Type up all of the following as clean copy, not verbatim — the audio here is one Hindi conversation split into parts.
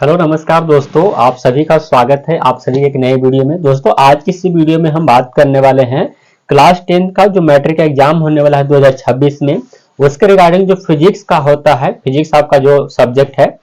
हेलो नमस्कार दोस्तों, आप सभी का स्वागत है आप सभी एक नए वीडियो में। दोस्तों आज की इस वीडियो में हम बात करने वाले हैं क्लास 10 का जो मैट्रिक का एग्जाम होने वाला है 2026 में, उसके रिगार्डिंग जो फिजिक्स का होता है, फिजिक्स आपका जो सब्जेक्ट है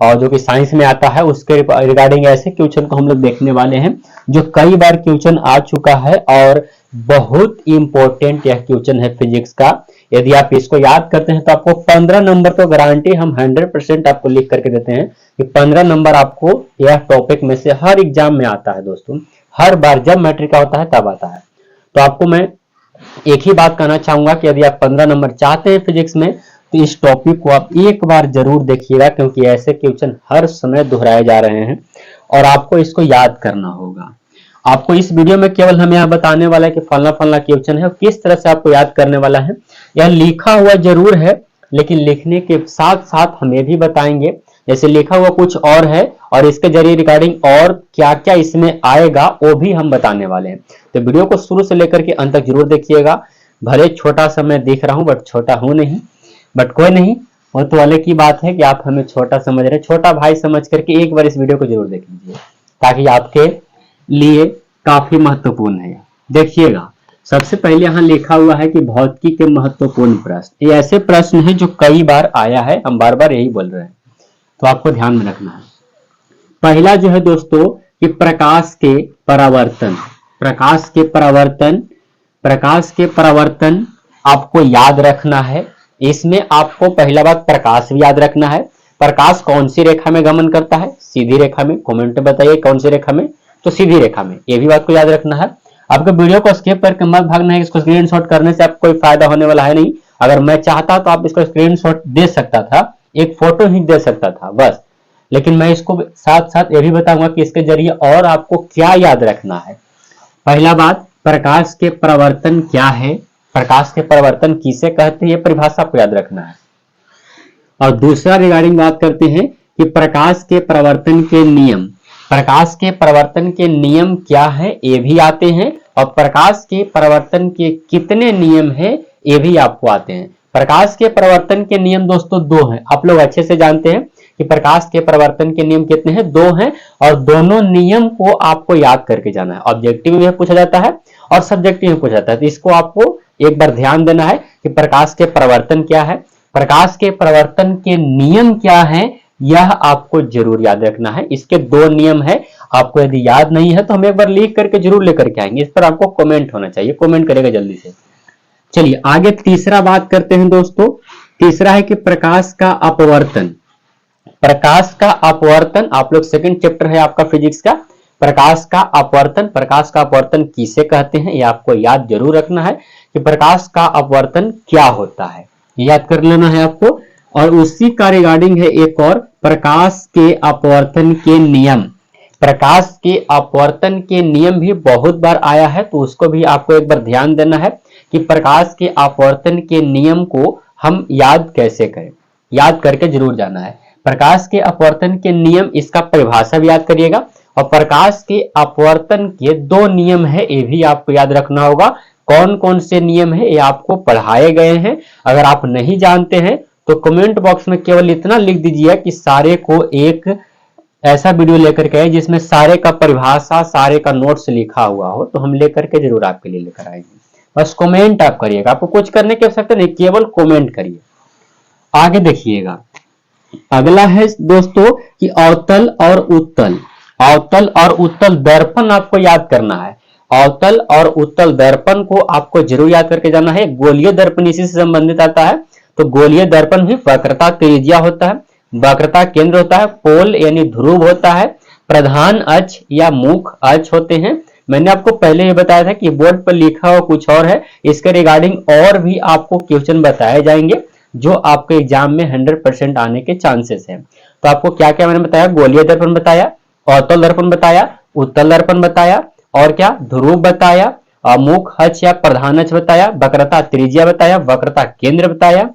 और जो कि साइंस में आता है, उसके रिगार्डिंग ऐसे क्वेश्चन को हम लोग देखने वाले हैं जो कई बार क्वेश्चन आ चुका है और बहुत इंपॉर्टेंट यह क्वेश्चन है फिजिक्स का। यदि आप इसको याद करते हैं तो आपको 15 नंबर तो गारंटी हम 100% आपको लिख करके देते हैं कि 15 नंबर आपको यह टॉपिक में से हर एग्जाम में आता है। दोस्तों हर बार जब मैट्रिक का होता है तब आता है। तो आपको मैं एक ही बात कहना चाहूंगा कि यदि आप 15 नंबर चाहते हैं फिजिक्स में तो इस टॉपिक को आप एक बार जरूर देखिएगा, क्योंकि ऐसे क्वेश्चन हर समय दोहराए जा रहे हैं और आपको इसको याद करना होगा। आपको इस वीडियो में केवल हम यह बताने वाला है कि फलना फलना क्वेश्चन है और किस तरह से आपको याद करने वाला है। यह लिखा हुआ जरूर है, लेकिन लिखने के साथ साथ हम ये भी बताएंगे जैसे लिखा हुआ कुछ और है और इसके जरिए रिगार्डिंग और क्या क्या इसमें आएगा वो भी हम बताने वाले हैं। तो वीडियो को शुरू से लेकर के अंत तक जरूर देखिएगा। भले छोटा सा मैं दिख रहा हूं बट छोटा हूं नहीं, बट कोई नहीं, वो तो अलग की बात है कि आप हमें छोटा समझ रहे हैं। छोटा भाई समझ करके एक बार इस वीडियो को जरूर देख लीजिए ताकि आपके लिए काफी महत्वपूर्ण है। देखिएगा सबसे पहले यहाँ लिखा हुआ है कि भौतिकी के महत्वपूर्ण प्रश्न। ये ऐसे प्रश्न है जो कई बार आया है, हम बार बार यही बोल रहे हैं, तो आपको ध्यान में रखना है। पहला जो है दोस्तों कि प्रकाश के परावर्तन, प्रकाश के परावर्तन, प्रकाश के परावर्तन आपको याद रखना है। इसमें आपको पहला बात प्रकाश भी याद रखना है। प्रकाश कौन सी रेखा में गमन करता है? सीधी रेखा में। कमेंट बताइए कौन सी रेखा में? तो सीधी रेखा में। ये भी बात को याद रखना है। आपको वीडियो को स्किप करके मत भागना है, इसको स्क्रीनशॉट करने से आपको कोई फायदा होने वाला है नहीं। अगर मैं चाहता तो आप इसको स्क्रीनशॉट दे सकता था, एक फोटो ही दे सकता था बस, लेकिन मैं इसको साथ साथ ये भी बताऊंगा कि इसके जरिए और आपको क्या याद रखना है। पहला बात, प्रकाश के परावर्तन क्या है, प्रकाश के परावर्तन किसे कहते हैं, ये परिभाषा को याद रखना है। और दूसरा रिगार्डिंग बात करते हैं कि प्रकाश के परावर्तन के नियम, प्रकाश के परावर्तन के नियम क्या है ये भी आते हैं, और प्रकाश के परावर्तन के कितने नियम है ये भी आपको आते हैं। प्रकाश के परावर्तन के नियम दोस्तों दो हैं, आप लोग अच्छे से जानते हैं कि प्रकाश के परावर्तन के नियम कितने हैं, दो हैं, और दोनों नियम को आपको याद करके जाना है। ऑब्जेक्टिव में पूछा जाता है और सब्जेक्टिव में पूछा जाता है, तो इसको आपको एक बार ध्यान देना है कि प्रकाश के परावर्तन क्या है, प्रकाश के परावर्तन के नियम क्या है, यह आपको जरूर याद रखना है। इसके दो नियम है, आपको यदि याद नहीं है तो हम एक बार लिख करके जरूर लेकर के आएंगे। इस पर आपको कमेंट होना चाहिए, कमेंट करेगा जल्दी से। चलिए आगे तीसरा बात करते हैं दोस्तों। तीसरा है कि प्रकाश का अपवर्तन, प्रकाश का अपवर्तन, आप लोग सेकंड चैप्टर है आपका फिजिक्स का। प्रकाश का अपवर्तन, प्रकाश का अपवर्तन किसे कहते हैं ये आपको याद जरूर रखना है कि प्रकाश का अपवर्तन क्या होता है, याद कर लेना है आपको। और उसी का रिगार्डिंग है एक और, प्रकाश के अपवर्तन के नियम, प्रकाश के अपवर्तन के नियम भी बहुत बार आया है, तो उसको भी आपको एक बार ध्यान देना है कि प्रकाश के अपवर्तन के नियम को हम याद कैसे करें, याद करके जरूर जाना है। प्रकाश के अपवर्तन के नियम, इसका परिभाषा भी याद करिएगा, और प्रकाश के अपवर्तन के दो नियम है ये भी आपको याद रखना होगा। कौन कौन से नियम है ये आपको पढ़ाए गए हैं, अगर आप नहीं जानते हैं तो कमेंट बॉक्स में केवल इतना लिख दीजिए कि सारे को एक ऐसा वीडियो लेकर के आए जिसमें सारे का परिभाषा, सारे का नोट्स लिखा हुआ हो, तो हम लेकर के जरूर आपके लिए लेकर आएंगे। बस कमेंट आप करिएगा, आपको कुछ करने की आवश्यकता नहीं, केवल कमेंट करिए। आगे देखिएगा, अगला है दोस्तों कि अवतल और उत्तल, अवतल और उत्तल दर्पण आपको याद करना है। अवतल और उत्तल दर्पण को आपको जरूर याद करके जाना है। गोलीय दर्पण इसी से संबंधित आता है, तो गोलीय दर्पण भी वक्रता त्रिज्या होता है, वक्रता केंद्र होता है, पोल यानी ध्रुव होता है, प्रधान अक्ष या मुख अक्ष होते हैं। मैंने आपको पहले ही बताया था कि बोर्ड पर लिखा हुआ कुछ और है, इसके रिगार्डिंग और भी आपको क्वेश्चन बताए जाएंगे जो आपके एग्जाम में 100% आने के चांसेस हैं। तो आपको क्या क्या मैंने बताया, गोलीय दर्पण बताया, अवतल दर्पण बताया, उत्तल दर्पण बताया, और क्या ध्रुव बताया, मुख अक्ष या प्रधान अक्ष बताया, वक्रता त्रिज्या बताया, वक्रता केंद्र बताया,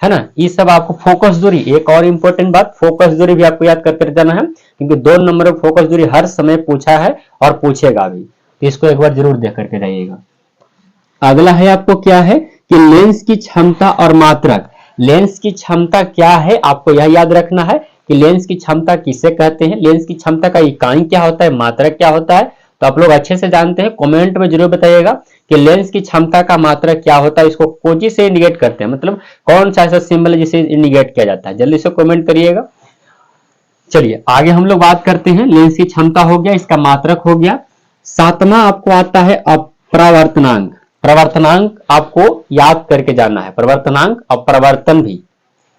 है ना। ये सब आपको फोकस दूरी, एक और इंपॉर्टेंट बात, फोकस दूरी भी आपको याद करते जाना है, क्योंकि 2 नंबर में फोकस दूरी हर समय पूछा है और पूछेगा भी, तो इसको एक बार जरूर देख करके जाइएगा। अगला है आपको क्या है कि लेंस की क्षमता और मात्रक, लेंस की क्षमता क्या है आपको यह याद रखना है, कि लेंस की क्षमता किसे कहते हैं, लेंस की क्षमता का इकाई क्या होता है, मात्रक क्या होता है, तो आप लोग अच्छे से जानते हैं। कमेंट में जरूर बताइएगा कि लेंस की क्षमता का मात्रक क्या होता है, इसको कोची से इंडिकेट करते हैं, मतलब कौन सा ऐसा सिंबल है जिसे इंडिकेट किया जाता है, जल्दी से कमेंट करिएगा। चलिए आगे हम लोग बात करते हैं। लेंस की क्षमता हो गया, इसका मात्रक हो गया। सातवां आपको आता है अपरावर्तनांक। प्रवर्तनांक आपको याद करके जाना है, प्रवर्तनांक अपरावर्तन भी,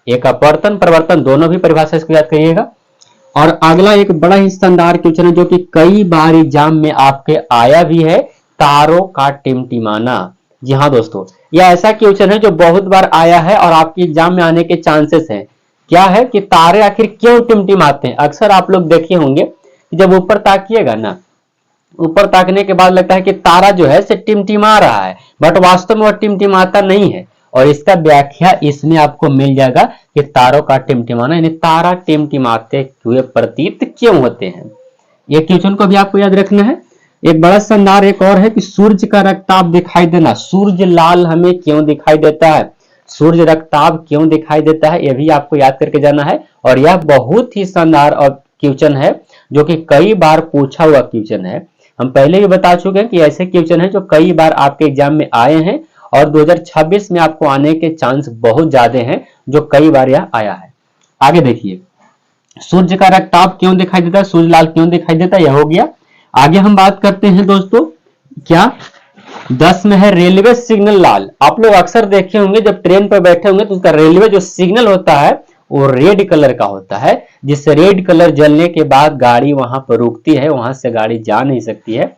एक अपवर्तन प्रवर्तन दोनों भी परिभाषा इसको याद करिएगा। और अगला एक बड़ा ही शानदार क्वेश्चन है जो कि कई बार एग्जाम में आपके आया भी है, तारों का टिमटिमाना। जी हाँ दोस्तों, यह ऐसा क्वेश्चन है जो बहुत बार आया है और आपके एग्जाम में आने के चांसेस हैं। क्या है कि तारे आखिर क्यों टिमटिमाते हैं। अक्सर आप लोग देखे होंगे कि जब ऊपर ताकिएगा ना, ऊपर ताकने के बाद लगता है कि तारा जो है से टिमटिमा रहा है, बट वास्तव में वह टिमटिमाता नहीं है। और इसका व्याख्या इसमें आपको मिल जाएगा कि तारों का टिमटिमाना यानी तारा टिमटिमाते हुए प्रतीत क्यों होते हैं। ये क्वेश्चन को भी आपको याद रखना है। एक बड़ा शानदार एक और है कि सूर्य का रक्ताभ दिखाई देना, सूर्य लाल हमें क्यों दिखाई देता है, सूर्य रक्ताभ क्यों दिखाई देता है, यह भी आपको याद करके जाना है। और यह बहुत ही शानदार और क्वेश्चन है जो कि कई बार पूछा हुआ क्वेश्चन है। हम पहले भी बता चुके हैं कि ऐसे क्वेश्चन है जो कई बार आपके एग्जाम में आए हैं और 2026 में आपको आने के चांस बहुत ज्यादा हैं, जो कई बार यह आया है। आगे देखिए, सूर्य का रक्ताभ क्यों दिखाई देता है, सूर्य लाल क्यों दिखाई देता है, यह हो गया। आगे हम बात करते हैं दोस्तों, क्या 10 में है रेलवे सिग्नल लाल। आप लोग अक्सर देखे होंगे जब ट्रेन पर बैठे होंगे तो उसका रेलवे जो सिग्नल होता है वो रेड कलर का होता है, जिससे रेड कलर जलने के बाद गाड़ी वहां पर रुकती है, वहां से गाड़ी जा नहीं सकती है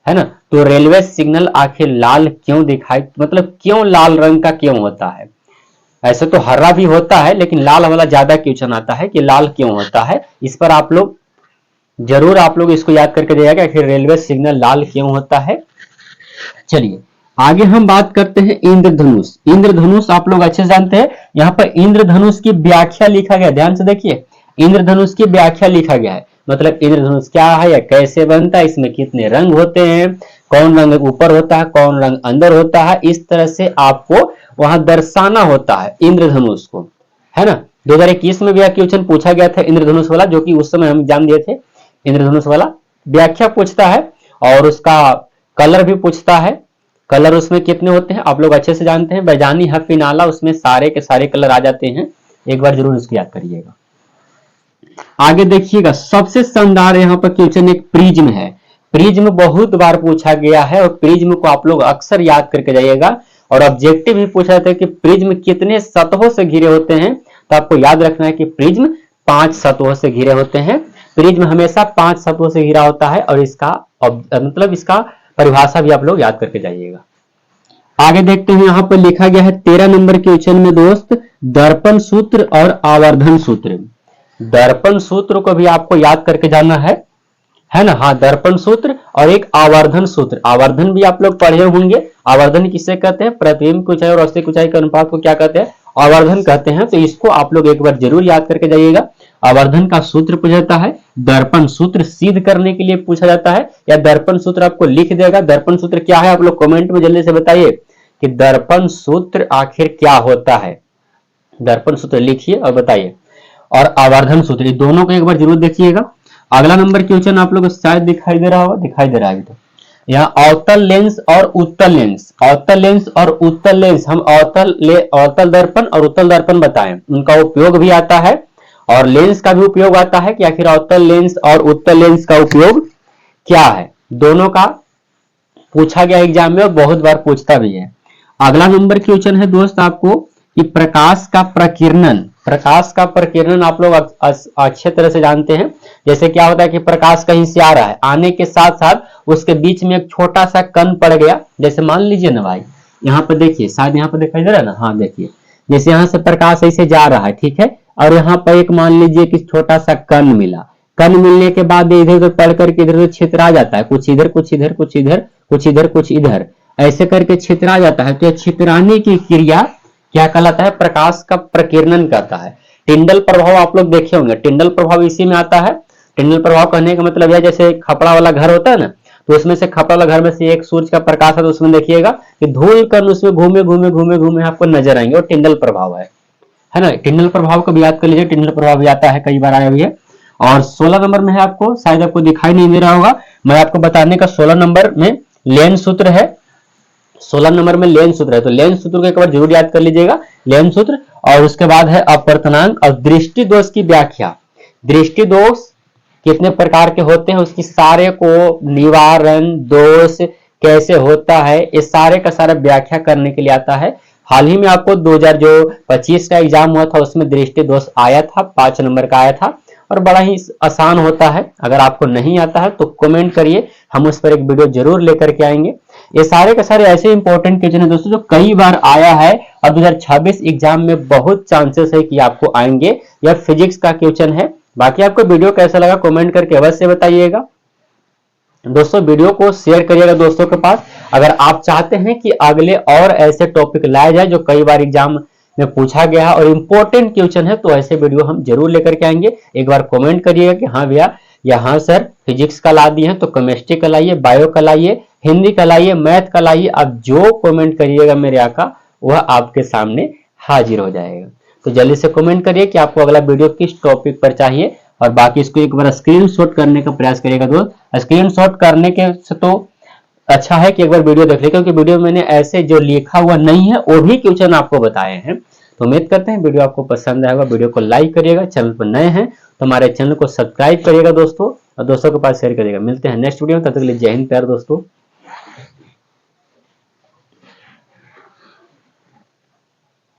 ना। तो रेलवे सिग्नल आखिर लाल क्यों दिखाई, मतलब क्यों लाल रंग का क्यों होता है। ऐसे तो हरा भी होता है लेकिन लाल वाला ज्यादा क्वेश्चन आता है कि लाल क्यों होता है। इस पर आप लोग जरूर आप लोग इसको याद करके जाइएगा कि रेलवे सिग्नल लाल क्यों होता है। चलिए आगे हम बात करते हैं इंद्रधनुष। इंद्रधनुष आप लोग अच्छे से जानते हैं, यहाँ पर इंद्रधनुष की व्याख्या लिखा गया, ध्यान से देखिए, इंद्रधनुष की व्याख्या लिखा गया है, मतलब इंद्रधनुष क्या है या कैसे बनता है, इसमें कितने रंग होते हैं, कौन रंग ऊपर होता है, कौन रंग अंदर होता है, इस तरह से आपको वहां दर्शाना होता है इंद्रधनुष को, है ना। 2021 में भी यह क्वेश्चन पूछा गया था इंद्रधनुष वाला, जो कि उस समय हम एग्जाम दिए थे। इंद्रधनुष वाला व्याख्या पूछता है और उसका कलर भी पूछता है। कलर उसमें कितने होते हैं आप लोग अच्छे से जानते हैं, बैजानी हफी नाला, उसमें सारे के सारे कलर आ जाते हैं, एक बार जरूर इसको याद करिएगा। आगे देखिएगा, सबसे शानदार यहाँ पर क्वेश्चन एक प्रिज्म है। प्रिज्म बहुत बार पूछा गया है और प्रिज्म को आप लोग अक्सर याद करके जाइएगा। और ऑब्जेक्टिव भी पूछा जाता है कि प्रिज्म कितने सतहों से घिरे होते हैं, तो आपको याद रखना है कि प्रिज्म 5 सतहों से घिरे होते हैं। प्रिज्म हमेशा 5 सतहों से घिरा होता है और इसका मतलब इसका परिभाषा भी आप लोग याद करके जाइएगा। आगे देखते हैं, यहाँ पर लिखा गया है 13 नंबर क्वेश्चन में दोस्त, दर्पण सूत्र और आवर्धन सूत्र। दर्पण सूत्र को भी आपको याद करके जाना है ना। हाँ, दर्पण सूत्र और एक आवर्धन सूत्र। आवर्धन भी आप लोग पढ़े होंगे। आवर्धन किसे कहते हैं, प्रतिबिंब की ऊंचाई और औसत ऊंचाई के अनुपात को क्या कहते हैं, आवर्धन कहते हैं। तो इसको आप लोग एक बार जरूर याद करके जाइएगा। आवर्धन का सूत्र पूछा जाता है, दर्पण सूत्र सिद्ध करने के लिए पूछा जाता है, या दर्पण सूत्र आपको लिख देगा। दर्पण सूत्र क्या है आप लोग कमेंट में जल्दी से बताइए कि दर्पण सूत्र आखिर क्या होता है। दर्पण सूत्र लिखिए और बताइए। और आवर्धन सूत्र, ये दोनों को एक बार जरूर देखिएगा। अगला नंबर क्वेश्चन आप लोग को शायद दिखाई दे रहा होगा, दिखाई दे रहा है तो यहाँ अवतल लेंस और उत्तल लेंस। अवतल लेंस और उत्तल लेंस, हम अवतल दर्पण और उत्तल दर्पण बताएं, उनका उपयोग भी आता है और लेंस का भी उपयोग आता है कि आखिर अवतल लेंस और उत्तल लेंस का उपयोग क्या है। दोनों का पूछा गया एग्जाम में और बहुत बार पूछता भी है। अगला नंबर क्वेश्चन है दोस्त आपको कि प्रकाश का प्रकीर्णन। प्रकाश का प्रकीर्णन आप लोग अच्छे तरह से जानते हैं। जैसे क्या होता है कि प्रकाश कहीं से आ रहा है, आने के साथ साथ उसके बीच में एक छोटा सा कण पड़ गया। जैसे मान लीजिए ना भाई, यहाँ पर देखिए, शायद यहाँ पर दिखाई दे रहा है ना, हाँ देखिए, जैसे यहाँ से प्रकाश ऐसे जा रहा है, ठीक है, और यहाँ पर एक मान लीजिए कि छोटा सा कण मिला। कण मिलने के बाद इधर उधर पढ़ करके इधर उधर छितरा जाता है, कुछ इधर कुछ इधर कुछ इधर कुछ इधर कुछ इधर, ऐसे करके छितरा जाता है। तो यह छितराने की क्रिया क्या कहलाता है, प्रकाश का प्रकीर्णन कहता है। टिंडल प्रभाव आप लोग देखे होंगे, टिंडल प्रभाव इसी में आता है। टिंडल प्रभाव कहने का मतलब है जैसे खपड़ा वाला घर होता है ना, तो उसमें से खपड़ा वाला घर में से एक सूरज का प्रकाश है, तो उसमें देखिएगा कि धूल कण उसमें घूमे घूमे घूमे घूमे आपको नजर आएंगे, और टिंडल प्रभाव है। है ना। टिंडल प्रभाव को भी याद कर लीजिए, टिंडल प्रभाव भी आता है, कई बार आया हुआ है। और 16 नंबर में है, आपको शायद आपको दिखाई नहीं दे रहा होगा, मैं आपको बताने का 16 नंबर में लेन सूत्र है। 16 नंबर में लेन सूत्र है, तो लेन सूत्र को एक बार जरूर याद कर लीजिएगा, लेन सूत्र। और उसके बाद है अपवर्तनांक और दृष्टि दोष की व्याख्या। दृष्टि दोष कितने प्रकार के होते हैं, उसकी सारे को निवारण, दोष कैसे होता है, इस सारे का सारा व्याख्या करने के लिए आता है। हाल ही में आपको 2025 का एग्जाम हुआ था, उसमें दृष्टि दोष आया था, 5 नंबर का आया था, और बड़ा ही आसान होता है। अगर आपको नहीं आता है तो कमेंट करिए, हम उस पर एक वीडियो जरूर लेकर के आएंगे। ये सारे के सारे ऐसे इंपॉर्टेंट क्वेश्चन है दोस्तों, जो कई बार आया है और 2026 एग्जाम में बहुत चांसेस है कि आपको आएंगे। यह फिजिक्स का क्वेश्चन है। बाकी आपको वीडियो कैसा लगा कमेंट करके अवश्य बताइएगा। दोस्तों वीडियो को शेयर करिएगा दोस्तों के पास। अगर आप चाहते हैं कि अगले और ऐसे टॉपिक लाए जाए जो कई बार एग्जाम में पूछा गया है और इंपॉर्टेंट क्वेश्चन है, तो ऐसे वीडियो हम जरूर लेकर के आएंगे। एक बार कमेंट करिएगा कि हाँ भैया, यहाँ सर फिजिक्स का ला दिए हैं तो केमिस्ट्री का लाइए, बायो का लाइए, हिंदी का लाइए, मैथ का लाइए। आप जो कमेंट करिएगा मेरे आका, वह आपके सामने हाजिर हो जाएगा। तो जल्दी से कमेंट करिए कि आपको अगला वीडियो किस टॉपिक पर चाहिए, और बाकी इसको एक बार स्क्रीनशॉट करने का प्रयास करिएगा दोस्त। स्क्रीनशॉट करने के से तो अच्छा है कि एक बार वीडियो देख ले, क्योंकि वीडियो में मैंने ऐसे जो लिखा हुआ नहीं है वो भी क्वेश्चन आपको बताए हैं। तो उम्मीद करते हैं वीडियो आपको पसंद आएगा। वीडियो को लाइक करिएगा, चैनल पर नए हैं तो हमारे चैनल को सब्सक्राइब करिएगा दोस्तों, और दोस्तों के पास शेयर करिएगा। मिलते हैं नेक्स्ट वीडियो में, तब तक के लिए जय हिंद प्यार दोस्तों।